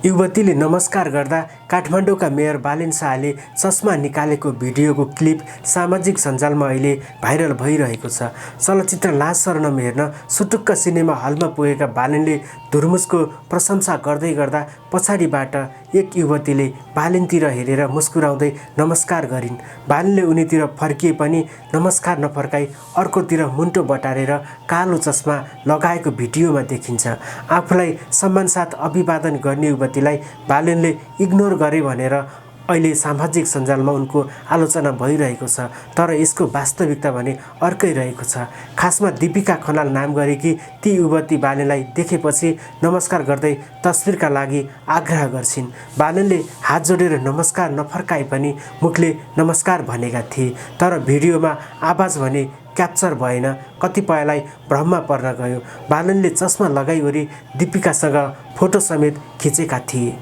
युवतीले नमस्कार गर्दा काठमाडौँका मेयर बालेन शाहले चस्मा निकालेको भिडियोको क्लिप सामाजिक सञ्जालमा अहिले भाइरल भइरहेको छ। चलचित्र लाज शरणम हेर्न सुटुक्क सिनेमा हलमा पुगेका बालेनले धुर्मुसको प्रशंसा गर्दै गर्दा पछाडिबाट एक युवतीले बालेनतिर हेरेर मुस्कुराउँदै नमस्कार गरिन्। बालेनले उनीतिर फर्किए पनि नमस्कार नफर्काई अर्कोतिर मुन्टो बटारेर कालो चस्मा लगाएको भिडियोमा देखिन्छ। आफूलाई सम्मानसाथ अभिवादन गर्ने युवतीलाई बालेनले इग्नोर गरे भनेर अहिले सामाजिक सञ्जालमा उनको आलोचना भइरहेको छ। तर यसको वास्तविकता भने अर्कै रहेको छ। खासमा दीपिका खनाल नाम गरेकी ती युवती बालेनलाई देखेपछि नमस्कार गर्दै तस्बिरका लागि आग्रह गर्छिन्। बालेनले हात जोडेर नमस्कार नफर्काए पनि मुखले नमस्कार भनेका थिए। तर भिडियोमा आवाज भने क्याप्चर भएन, कतिपयलाई भ्रममा पर्न गयो। बालेनले चस्मा लगाइवरी दीपिकासँग फोटो समेत खिचेका थिए।